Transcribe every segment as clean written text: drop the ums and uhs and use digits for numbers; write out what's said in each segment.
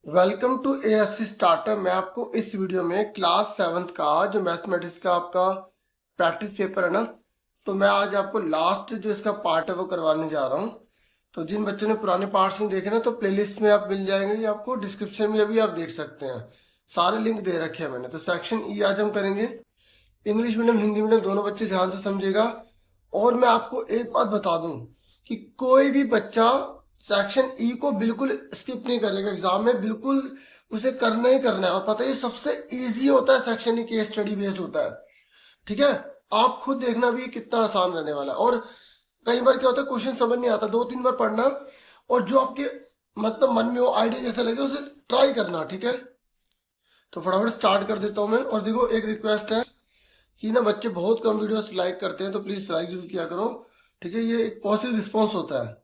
Welcome to ASC starter. मैं आपको इस वीडियो में क्लास 7th का जो मैथमेटिक्स का आपका प्रैक्टिस पेपर है ना, तो मैं आज आपको लास्ट जो इसका पार्ट है वो करवाने जा रहा हूँ। तो जिन बच्चों ने पुराने पार्ट्स नहीं देखे ना, तो प्लेलिस्ट में आप मिल जाएंगे, या आपको डिस्क्रिप्शन में भी आप देख सकते हैं। सारे लिंक दे रखे हैं मैंने। तो सेक्शन ई आज हम करेंगे। इंग्लिश मीडियम हिंदी मीडियम दोनों बच्चे ध्यान से समझेगा। और मैं आपको एक बात बता दूं कि कोई भी बच्चा सेक्शन ई को बिल्कुल स्किप नहीं करेगा एग्जाम में, बिल्कुल उसे करना ही करना है। और पता है ये सबसे इजी होता है, section E case study based होता है। ठीक है, आप खुद देखना भी कितना आसान रहने वाला है। और कई बार क्या होता है, क्वेश्चन समझ नहीं आता, 2-3 बार पढ़ना, और जो आपके मतलब मन में वो आइडिया जैसा लगे उसे ट्राई करना। ठीक है, तो फटाफट स्टार्ट कर देता हूँ मैं। और देखो, एक रिक्वेस्ट है कि ना बच्चे बहुत कम वीडियोस लाइक करते हैं, तो प्लीज लाइक जरूर किया करो। ठीक है, ये एक पॉजिटिव रिस्पॉन्स होता है।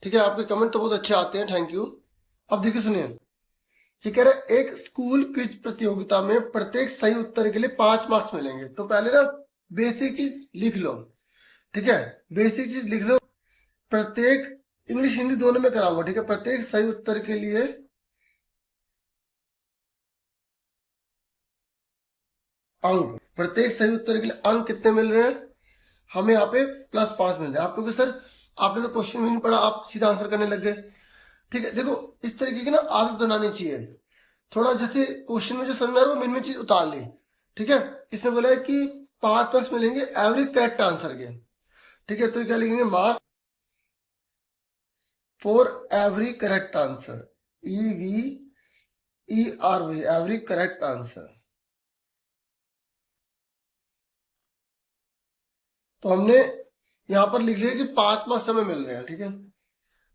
ठीक है, आपके कमेंट तो बहुत अच्छे आते हैं, थैंक यू। अब देखिए सुनिए, ये कह रहा है एक स्कूल क्विज प्रतियोगिता में प्रत्येक सही उत्तर के लिए 5 मार्क्स मिलेंगे। तो पहले ना बेसिक चीज लिख लो। ठीक है, बेसिक चीज लिख लो। प्रत्येक, इंग्लिश हिंदी दोनों में कराऊंगा। ठीक है, प्रत्येक सही उत्तर के लिए अंक, प्रत्येक सही उत्तर के लिए अंक कितने मिल रहे हैं हमें? यहाँ पे +5 मिल रहे हैं आपको। कि सर आपने तो क्वेश्चन भी नहीं पढ़ा, आप सीधा आंसर करने लग गए। ठीक है, देखो इस तरीके की ना आदत बनानी चाहिए। थोड़ा जैसे क्वेश्चन में जो समझ में आ रहा है वो मिनट में चीज उतार ली। ठीक है, इसमें बोला है कि 5 मार्क्स मिलेंगे एवरी करेक्ट आंसर के। ठीक है, तो क्या लिखेंगे? Marks for every correct answer, EVERY, every correct answer. तो हमने यहाँ पर लिख लिया कि 5 मार्क्स हमें मिल रहे हैं। ठीक है,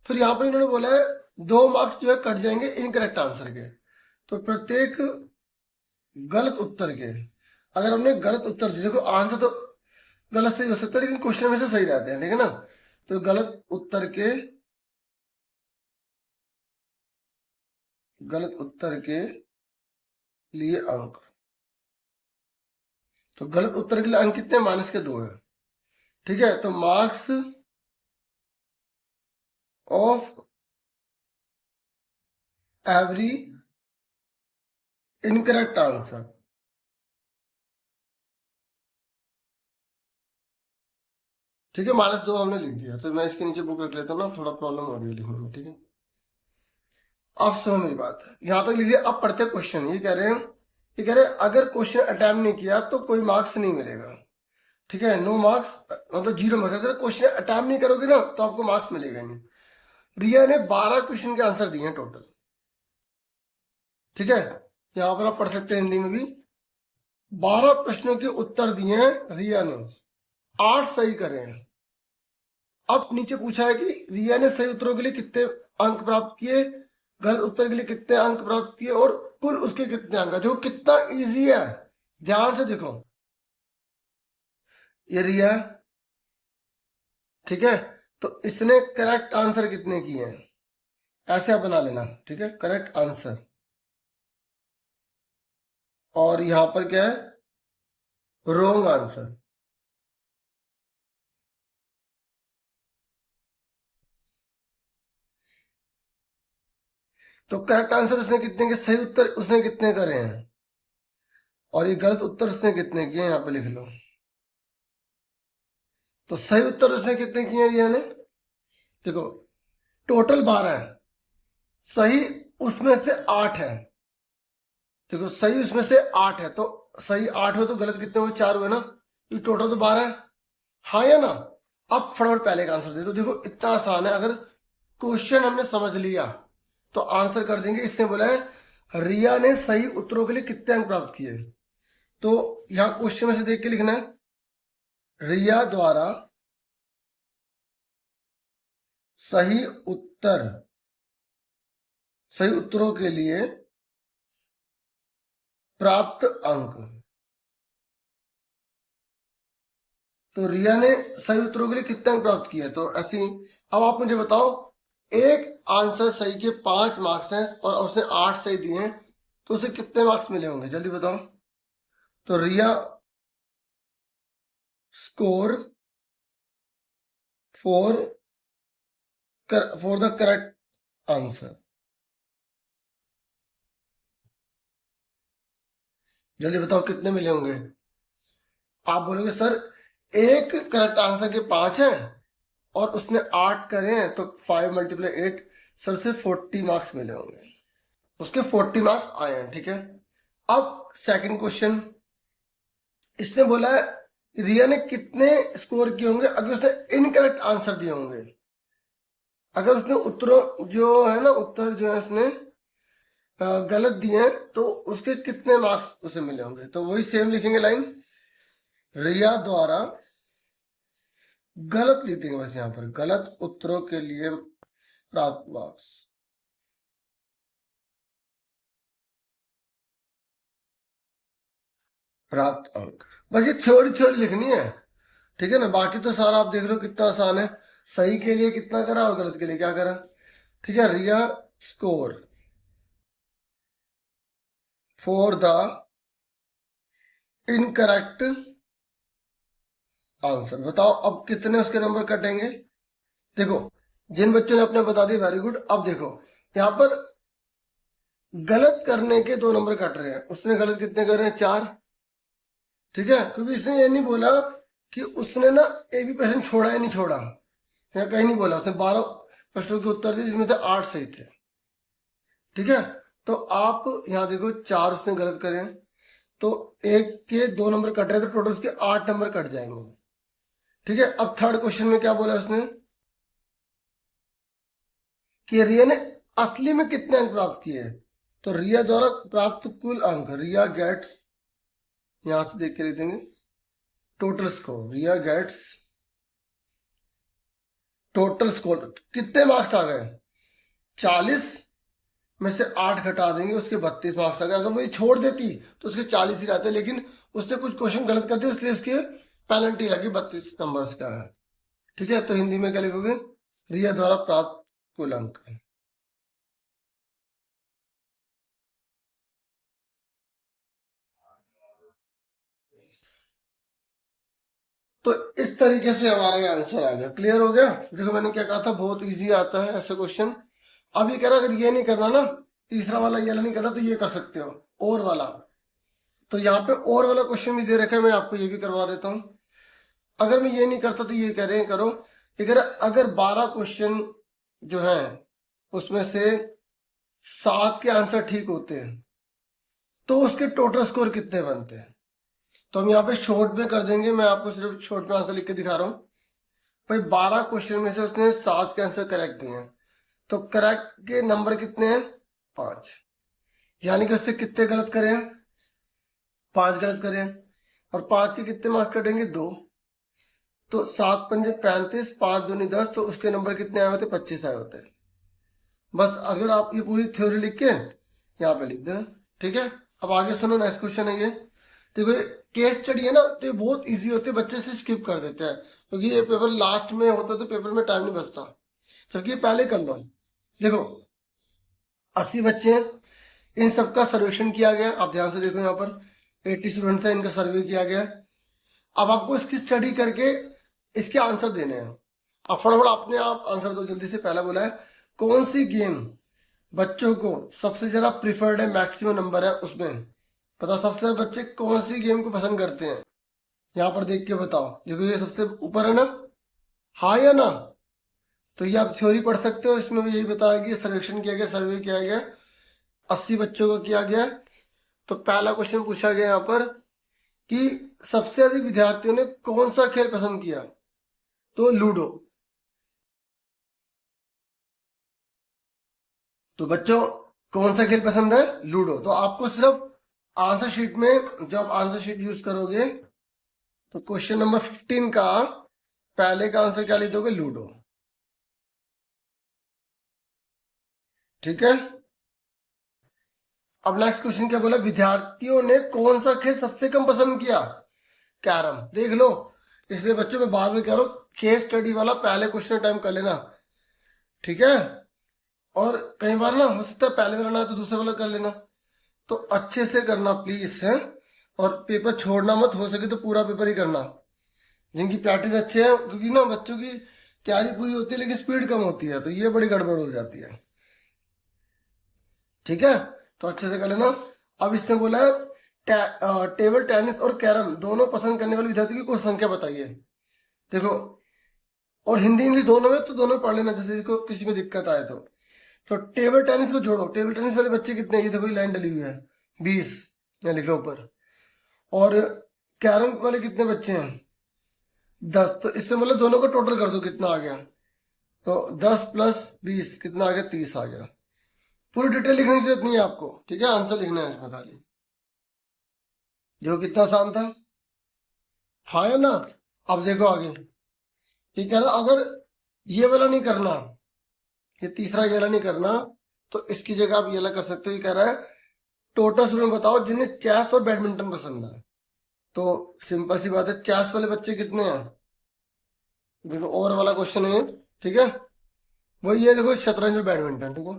फिर यहाँ पर इन्होंने बोला है 2 मार्क्स जो है कट जाएंगे इनकरेक्ट आंसर के। तो प्रत्येक गलत उत्तर के, अगर हमने गलत उत्तर दिए, देखो आंसर तो गलत सही हो सकता है लेकिन क्वेश्चन में से सही रहते हैं। ठीक है ना, तो गलत उत्तर के, गलत उत्तर के लिए अंक। तो गलत उत्तर के लिए अंक कितने? -2 है। ठीक है, तो marks of every incorrect answer. ठीक है, -2 हमने लिख दिया। तो मैं इसके नीचे बुक रख लेता हूँ ना, थोड़ा प्रॉब्लम हो रही है लिखने में। ठीक है, अब सुनो मेरी बात, यहां तक लिख लिया। अब पढ़ते क्वेश्चन। ये कह रहे हैं, ये कह रहे हैं अगर क्वेश्चन अटेम्प्ट नहीं किया तो कोई मार्क्स नहीं मिलेगा। ठीक है, नो मार्क्स, मतलब 0 मार्क्स। अगर क्वेश्चन अटेम्प्ट नहीं करोगे ना तो आपको मार्क्स मिलेगा नहीं। रिया ने 12 क्वेश्चन के आंसर दिए हैं टोटल। ठीक है, यहां पर आप पढ़ सकते हैं हिंदी में भी। 12 प्रश्नों के उत्तर दिए हैं रिया ने, 8 सही करे हैं। अब नीचे पूछा है कि रिया ने सही उत्तरों के लिए कितने अंक प्राप्त किए, गलत उत्तर के लिए कितने अंक प्राप्त किए, और कुल उसके कितने अंक है। देखो कितना इजी है, ध्यान से देखो। ये रिया, ठीक है, तो इसने करेक्ट आंसर कितने किए हैं ऐसे आप बना लेना। ठीक है, करेक्ट आंसर। और यहां पर क्या है? Wrong answer. तो करेक्ट आंसर उसने कितने के, सही उत्तर उसने कितने करे हैं, और ये गलत उत्तर उसने कितने किए यहाँ पे लिख लो। तो सही उत्तर उसने कितने किए रिया ने? देखो टोटल 12 है, सही उसमें से 8 है। देखो सही उसमें से 8 है, तो सही 8 हो तो गलत कितने हुए? 4 हुए ना। ये टोटल तो 12 है, हाँ या ना? अब फटाफट पहले का आंसर दे दो। देखो इतना आसान है, अगर क्वेश्चन हमने समझ लिया तो आंसर कर देंगे। इसने बोला है रिया ने सही उत्तरों के लिए कितने अंक प्राप्त किए। तो यहां क्वेश्चन में से देख के लिखना है, रिया द्वारा सही उत्तर, सही उत्तरों के लिए प्राप्त अंक। तो रिया ने सही उत्तरों के लिए कितने अंक प्राप्त किए, तो ऐसे ही। अब आप मुझे बताओ, एक आंसर सही के 5 मार्क्स हैं और उसने 8 सही दिए हैं, तो उसे कितने मार्क्स मिले होंगे? जल्दी बताओ। तो Riya score four for the correct answer. जल्दी बताओ कितने मिले होंगे। आप बोलोगे सर एक करेक्ट आंसर के 5 है और उसने 8 करे हैं तो 5 × 8, सर से 40 मार्क्स मिले होंगे। उसके 40 मार्क्स आए हैं, ठीक है। अब सेकंड क्वेश्चन, इसने बोला है रिया ने कितने स्कोर किए होंगे अगर उसने इनकरेक्ट आंसर दिए होंगे। अगर उसने उत्तरों जो है ना, उत्तर जो है उसने गलत दिए हैं तो उसके कितने मार्क्स उसे मिले होंगे। तो वही सेम लिखेंगे लाइन, रिया द्वारा गलत लिख देंगे बस यहाँ पर, गलत उत्तरों के लिए प्राप्त मार्क्स। प्राप्त अंक, बस ये थ्योरी थ्योरी लिखनी है, ठीक है ना। बाकी तो सारा आप देख रहे हो कितना आसान है। सही के लिए कितना करा और गलत के लिए क्या करा, ठीक है। Riya score for the incorrect answer. बताओ अब कितने उसके नंबर कटेंगे। देखो जिन बच्चों ने अपने बता दिया वेरी गुड। अब देखो यहाँ पर गलत करने के 2 नंबर कट रहे हैं। उसने गलत कितने कर रहे हैं, 4, ठीक है। क्योंकि इसने ये नहीं बोला कि उसने ना एक भी प्रश्न छोड़ा या नहीं छोड़ा, यहाँ कहीं नहीं बोला। उसने 12 प्रश्नों के उत्तर दिए जिसमें से 8 सही थे, ठीक है। तो आप यहाँ देखो 4 उसने गलत करे हैं तो एक के 2 नंबर कट रहे हैं तो टोटल उसके 8 नंबर कट जाएंगे, ठीक है। अब थर्ड क्वेश्चन में क्या बोला उसने कि रिया ने असली में कितने अंक प्राप्त किए हैं। तो रिया द्वारा प्राप्त कुल अंक, रिया गेट्स, यहां से देख के लिख देंगे टोटल स्कोर, रिया गेट्स टोटल स्कोर। कितने मार्क्स आ गए, 40 में से 8 घटा देंगे उसके 32 मार्क्स आ गए। अगर वो ये छोड़ देती तो उसके 40 ही रहते, लेकिन उसने कुछ क्वेश्चन गलत कर दिए इसलिए उसके पेनल्टी लगी 32 नंबर्स का है, ठीक है। तो हिंदी में क्या लिखोगे, रिया द्वारा प्राप्त कुल अंक। तो इस तरीके से हमारा आंसर आ गया। क्लियर हो गया। देखो मैंने क्या कहा था, बहुत इजी आता है ऐसे क्वेश्चन। अब ये कह रहा अगर ये नहीं करना ना, तीसरा वाला ये वाला नहीं करना, तो ये कर सकते हो और वाला। तो यहाँ पे और वाला क्वेश्चन भी दे रखा है, मैं आपको ये भी करवा देता हूँ। अगर मैं ये नहीं करता तो ये कह रहे हैं करो। अगर 12 क्वेश्चन जो है उसमें से 7 के आंसर ठीक होते हैं तो उसके टोटल स्कोर कितने बनते हैं। तो हम यहाँ पे शॉर्ट में कर देंगे, मैं आपको सिर्फ शॉर्ट में आंसर लिख के दिखा रहा हूँ। भाई 12 क्वेश्चन में से उसने 7 के आंसर करेक्ट दिए हैं तो करेक्ट के नंबर कितने हैं, 5। यानी कि उससे कितने गलत करे हैं, 5 गलत करे हैं। और 5 के कितने मार्क्स कटेंगे, 2। तो 7 पंजे 35, 5 दूनी 10, तो उसके नंबर कितने आए होते, 25 आए होते। बस अगर आप ये पूरी थ्योरी लिख के यहाँ पे लिख देना, ठीक है। अब आगे सुनो, नेक्स्ट क्वेश्चन है ये। देखो केस स्टडी है ना, तो ये बहुत इजी होते हैं, बच्चे से स्किप कर देते हैं क्योंकि ये पेपर लास्ट में होता है तो पेपर में टाइम नहीं बचता। चलिए पहले कर लो। देखो 80 बच्चे हैं, इन सबका सर्वेक्षण किया गया। आप ध्यान से देखो, यहाँ पर 80 स्टूडेंट्स हैं, इनका सर्वे किया गया। अब आपको इसकी स्टडी करके इसके आंसर देने हैं। अब फटाफट अपने आप आंसर दो जल्दी से। पहला बोला है कौन सी गेम बच्चों को सबसे ज्यादा प्रिफर्ड है, मैक्सिमम नंबर है उसमें। बताओ सबसे ज्यादा बच्चे कौन सी गेम को पसंद करते हैं, यहाँ पर देख के बताओ। देखो ये सबसे ऊपर है ना, हाँ या ना। तो ये आप थ्योरी पढ़ सकते हो, इसमें भी यही बताया गया, सर्वेक्षण किया गया, सर्वे किया गया, 80 बच्चों को किया गया। तो पहला क्वेश्चन पूछा गया यहाँ पर कि सबसे अधिक विद्यार्थियों ने कौन सा खेल पसंद किया, तो लूडो। तो बच्चों कौन सा खेल पसंद है, लूडो। तो आपको सिर्फ आंसर शीट में, जब आप आंसर शीट यूज करोगे तो क्वेश्चन नंबर 15 का पहले का आंसर क्या लिख दोगे, लूडो, ठीक है। अब नेक्स्ट क्वेश्चन क्या बोला, विद्यार्थियों ने कौन सा खेल सबसे कम पसंद किया, कैरम। देख लो, इसलिए बच्चों में बार बार कह रहा हूं केस स्टडी वाला पहले क्वेश्चन टाइम कर लेना, ठीक है। और कई बार ना हो सकता है पहले वाला ना तो दूसरा वाला कर लेना, तो अच्छे से करना प्लीज है। और पेपर छोड़ना मत, हो सके तो पूरा पेपर ही करना। जिनकी प्रैक्टिस अच्छे है, क्योंकि ना बच्चों की तैयारी पूरी होती है लेकिन स्पीड कम होती है, तो ये बड़ी गड़बड़ हो जाती है, ठीक है। तो अच्छे से कर लेना। अब इसने बोला है टेबल टेनिस और कैरम दोनों पसंद करने वाले विद्यार्थियों की कुल संख्या बताइए। देखो, और हिंदी इंग्लिश दोनों में, तो दोनों पढ़ लेना जैसे इसको किसी में दिक्कत आए तो टेबल टेनिस को जोड़ो। टेबल टेनिस वाले बच्चे कितने हैं, ये देखो, ये लाइन डली हुई है 20, यहाँ लिख लो ऊपर। और कैरम वाले कितने बच्चे हैं, 10। तो इससे मतलब दोनों को टोटल कर दो, कितना आ गया, तो 10 + 20 कितना आ गया, 30 आ गया। पूरी डिटेल लिखने की जरूरत नहीं है आपको, ठीक है, आंसर लिखना है इसमें खाली। देखो कितना आसान था, हाँ है ना। अब देखो आगे, ये कह रहा अगर ये वाला नहीं करना, ये तीसरा ये वाला नहीं करना, तो इसकी जगह आप ये वाला कर सकते हो। ये कह रहा है टोटल स्टूडेंट बताओ जिन्हें चेस और बैडमिंटन पसंद है। तो सिंपल सी बात है, चेस वाले बच्चे कितने हैं, देखो ओवर वाला क्वेश्चन है, ठीक है, वही ये देखो, शतरंज और बैडमिंटन, ठीक है।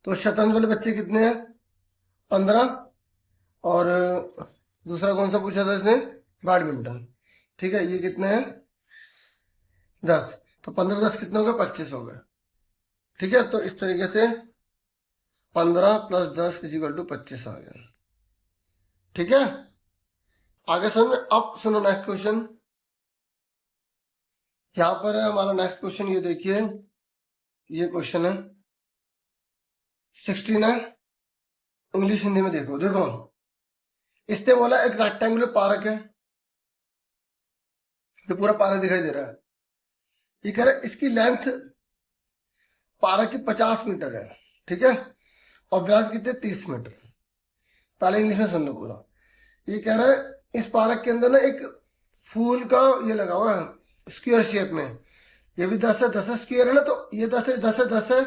तो शतरंज वाले बच्चे कितने हैं, 15। और दूसरा कौन सा पूछा था इसने, बैडमिंटन, ठीक है, ये कितने हैं, 10। तो 15 10 कितने हो गए, 25 हो गए, ठीक है। तो इस तरीके से 15 + 10 = 25 आ गया, ठीक है। आगे समझ में। अब सुनो नेक्स्ट क्वेश्चन, यहां पर है हमारा नेक्स्ट क्वेश्चन, ये देखिए, ये क्वेश्चन है 16 है, इंग्लिश हिंदी में देखो। देखो इसने बोला एक रेक्टेंगुलर पार्क है, ये पूरा पार्क दिखाई दे रहा है। ये कह रहा है इसकी लेंथ पार्क की 50 मीटर है, ठीक है, और ब्याज कितने, 30 मीटर। पहले इंग्लिश में सुन लो पूरा। ये कह रहा है इस पार्क के अंदर ना एक फूल का ये लगा हुआ है स्क्वायर शेप में, ये भी 10 है, 10 स्क्वायर है ना, तो ये 10 है, 10 है, 10 है,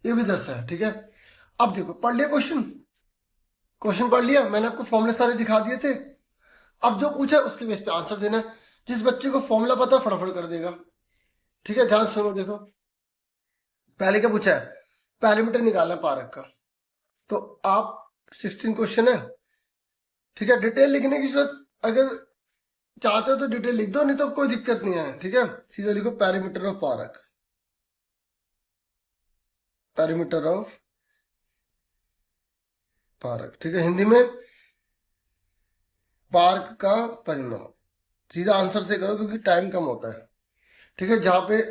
ये भी 10 है, ठीक है। अब देखो, पढ़ लिया क्वेश्चन, क्वेश्चन पढ़ लिया, मैंने आपको फॉर्मूले सारे दिखा दिए थे। अब जो पूछा उसके बेस पे आंसर देना है। जिस बच्चे को फॉर्मूला पता फटाफट कर देगा, ठीक है। ध्यान सुनो, देखो पहले क्या पूछा है, पैरामीटर निकालना है पार्क का। तो आप 16 क्वेश्चन है, ठीक है। डिटेल लिखने की जरूरत अगर चाहते हो तो डिटेल लिख दो, नहीं तो कोई दिक्कत नहीं है, ठीक है। सीधा लिखो parameter of park, parameter of park, ठीक है। हिंदी में पार्क का परिमाण, सीधा आंसर से करो क्योंकि टाइम कम होता है, ठीक है। जहाँ पे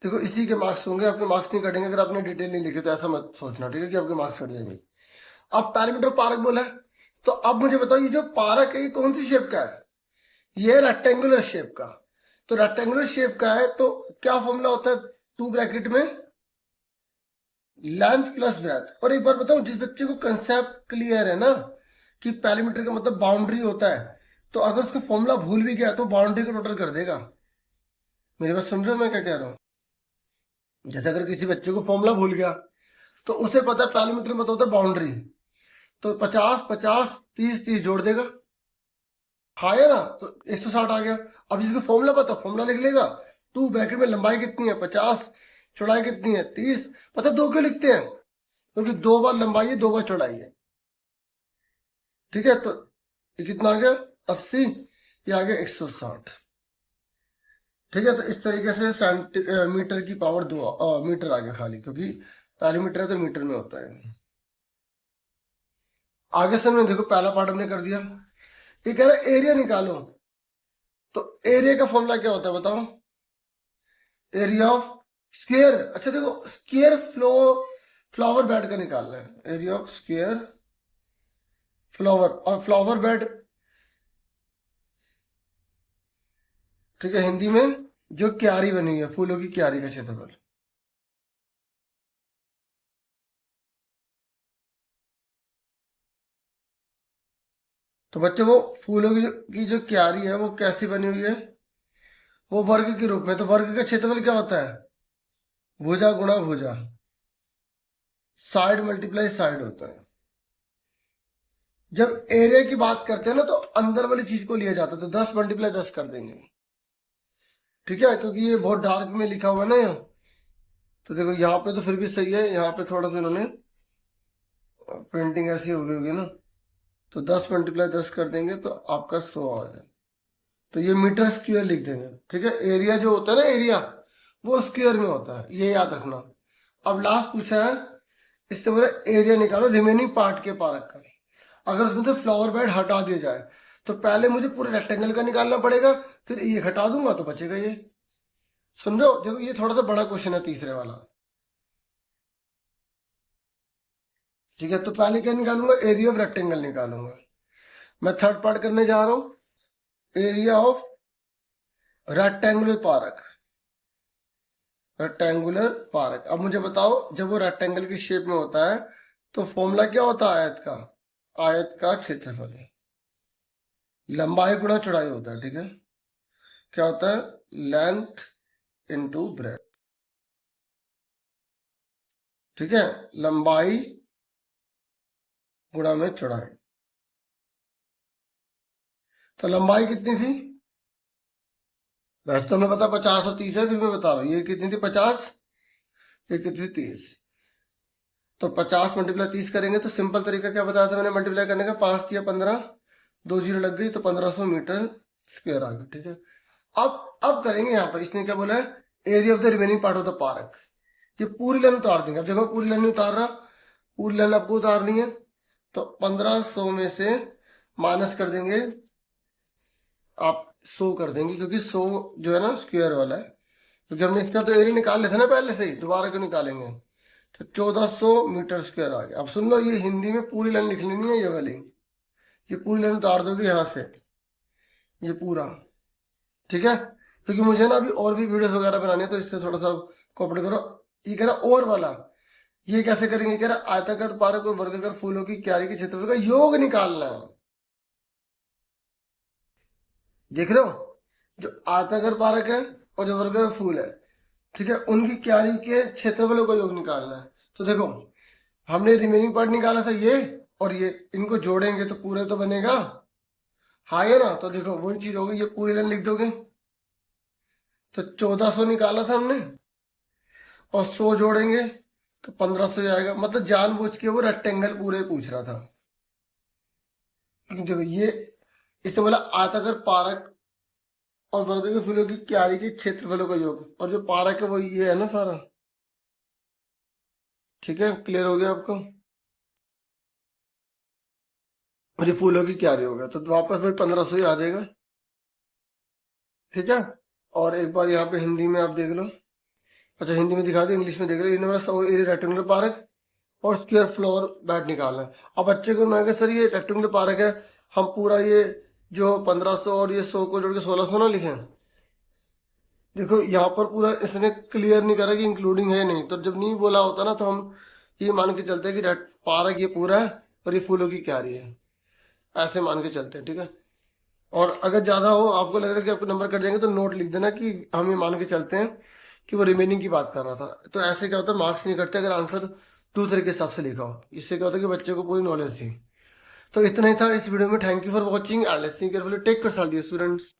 देखो इसी के मार्क्स होंगे, अपने मार्क्स नहीं कटेंगे अगर आपने डिटेल नहीं लिखे, तो ऐसा मत सोचना, ठीक है, कि आपके मार्क्स कट जाएंगे। अब पैरामीटर पार्क बोला है, तो अब मुझे बताओ ये जो पार्क है ये कौन सी शेप का है, ये रेक्टेंगुलर शेप का। तो रेक्टेंगुलर शेप का है तो क्या फॉर्मूला होता है, 2 ब्रैकेट में लेंथ प्लस ब्रेथ। और एक बार बताऊं, जिस बच्चे को कंसेप्ट क्लियर है ना कि पैरामीटर का मतलब बाउंड्री होता है, तो अगर उसका फॉर्मूला भूल भी गया तो बाउंड्री को टोटल कर देगा। मेरी बात समझो मैं क्या कह रहा हूँ। जैसे अगर किसी बच्चे को फॉर्मूला भूल गया तो उसे पता है पैरामीटर मतलब होता है बाउंड्री, तो 50 50 30 30 जोड़ देगा, हाँ है ना, तो 160 आ गया। अब जिसको फॉर्मूला पता फॉर्मूला लिख लेगा। 2 ब्रैकेट में लंबाई कितनी है 50, चौड़ाई कितनी है 30। पता 2 क्यों लिखते हैं, क्योंकि 2 बार लंबाई है 2 बार चौड़ाई है, ठीक है। तो ये कितना आ गया 80, ये आ गया 160, ठीक है। तो इस तरीके से मीटर की पावर 2 मीटर आ गया खाली, क्योंकि पैरामीटर है तो मीटर में होता है। आगे से देखो पहला पार्ट हमने कर दिया। ये कह रहा है एरिया निकालो, तो एरिया का फॉर्मूला क्या होता है बताओ, एरिया ऑफ स्क्वायर। अच्छा देखो, स्क्वायर फ्लावर बेड का निकालना है, एरिया ऑफ स्क्वायर फ्लावर, और फ्लावर बेड, ठीक है, हिंदी में जो क्यारी बनी हुई है, फूलों की क्यारी का क्षेत्रफल। तो बच्चों वो फूलों की जो क्यारी है वो कैसी बनी हुई है, वो वर्ग के रूप में। तो वर्ग का क्षेत्रफल क्या होता है, भुजा गुणा भुजा, साइड मल्टीप्लाई साइड होता है। जब एरिया की बात करते हैं ना तो अंदर वाली चीज को लिया जाता है, तो 10 × 10 कर देंगे, ठीक है, क्योंकि ये बहुत डार्क में लिखा हुआ है ना यहाँ। तो देखो यहाँ पे तो फिर भी सही है, यहाँ पे थोड़ा सा इन्होंने प्रिंटिंग ऐसी हो गई होगी ना, तो 10 × 10 कर देंगे तो आपका 100 आ जाए। तो ये मीटर स्क्वायर लिख देंगे, ठीक है। एरिया जो होता है ना, एरिया वो स्क्वायर में होता है, ये याद रखना। अब लास्ट पूछा है, इससे बोला एरिया निकालो रिमेनिंग पार्ट के पार्क का। अगर उसमें से फ्लावर बेड हटा दिया जाए तो पहले मुझे पूरे रेक्टेंगल का निकालना पड़ेगा, फिर ये हटा दूंगा तो बचेगा ये। सुन रहे हो? देखो ये थोड़ा सा बड़ा क्वेश्चन है तीसरे वाला। ठीक है, तो पहले क्या निकालूंगा? एरिया ऑफ रेक्टेंगल निकालूंगा। मैं थर्ड पार्ट करने जा रहा हूं। Area of rectangular park. Rectangular park. अब मुझे बताओ, जब वो रेक्टेंगल की शेप में होता है तो फॉर्मूला क्या होता है आयत का? आयत का क्षेत्रफल लंबाई गुणा चौड़ाई होता है। ठीक है, क्या होता है? Length into breadth. ठीक है, लंबाई गुणा में चौड़ाई। तो लंबाई कितनी थी? वैसे तो हमें पता 50 और 30 है, फिर मैं बता रहा हूँ ये कितनी थी 50, ये कितनी थी 30। तो 50 मल्टीप्लाई 30 करेंगे तो सिंपल तरीका क्या बताया था मैंने मल्टीप्लाई करने का? 5 दिया 15, 2 जीरो लग गई तो 1500 मीटर स्क्वायर आ गया। ठीक है, अब करेंगे यहाँ पर, इसने क्या बोला है? Area of the remaining part of the park. ये पूरी लाइन उतार देंगे। अब देखो पूरी लाइन उतार रहा, पूरी लाइन आपको उतारनी है तो 1500 में से माइनस कर देंगे आप 100 कर देंगे, क्योंकि 100 जो है ना स्क्वायर वाला है, क्योंकि हमने इसका तो एरिया निकाल लेते ना पहले से ही, दोबारा क्यों निकालेंगे? तो 1400 मीटर स्क्वायर आ गया। अब सुन लो, ये हिंदी में पूरी लाइन लिख लेनी है ये वाली। ये पूरी लाइन उतार दोगे यहाँ से, ये पूरा। ठीक है, क्योंकि मुझे ना अभी और भी वीडियोस वगैरह बनानी है तो इससे थोड़ा सा कोऑपरेट करो। ये कह रहा और वाला, ये कैसे करेंगे? कह रहा आयताकार पार्क और वर्गाकार फूलों की क्यारी के क्षेत्रफल का योग निकालना है। देख रहे हो? जो आयताकार पार्क है और जो वर्गाकार फूल है, ठीक है, उनकी क्यारी के क्षेत्रफलों का योग निकालना है। तो देखो, हमने रिमेनिंग पार्ट निकाला था ये और ये, इनको जोड़ेंगे तो पूरे तो बनेगा। हाँ है ना? तो देखो वही चीज होगी, ये पूरी लाइन लिख दोगे तो 1400 निकाला था हमने और 100 जोड़ेंगे तो 1500 आएगा। मतलब जानबूझ के वो रेक्टेंगल पूरे पूछ रहा था। देखो ये, इससे बोला आयताकार पार्क और वर्गाकार फूलों की क्यारी के क्षेत्रफलों का योग, और जो पार्क है वो ये है ना सारा। ठीक है, क्लियर हो गया आपको? और ये फूलों की क्यारी हो गया तो वापस वही 1500 ही आ जाएगा। ठीक है, और एक बार यहाँ पे हिंदी में आप देख लो। अच्छा हिंदी में दिखा दे, इंग्लिश में देख लो। इन्होंने एरिया रेक्टेंगुलर पार्क और स्क्वायर फ्लोर बेड निकालना है। अब बच्चे को मैं सर ये रेक्टेंगुलर पार्क है, हम पूरा ये जो 1500 और ये 100 को जोड़ के 1600 ना लिखें। देखो यहाँ पर पूरा इसने क्लियर नहीं करा कि इंक्लूडिंग है नहीं, तो जब नहीं बोला होता ना तो हम ये मान के चलते हैं कि पार्क ये पूरा है और ये फूलों की क्यारी है, ऐसे मान के चलते हैं। ठीक है, और अगर ज़्यादा हो, आपको लग रहा है कि आपको नंबर कट जाएंगे, तो नोट लिख देना कि हम ये मान के चलते हैं कि वो रिमेनिंग की बात कर रहा था। तो ऐसे क्या होता है, मार्क्स नहीं कटते अगर आंसर दूसरे के हिसाब से लिखा हो। इससे क्या होता है कि बच्चे को पूरी नॉलेज थी। तो इतना ही था इस वीडियो में। Thank you for watching and listening carefully. Take care students.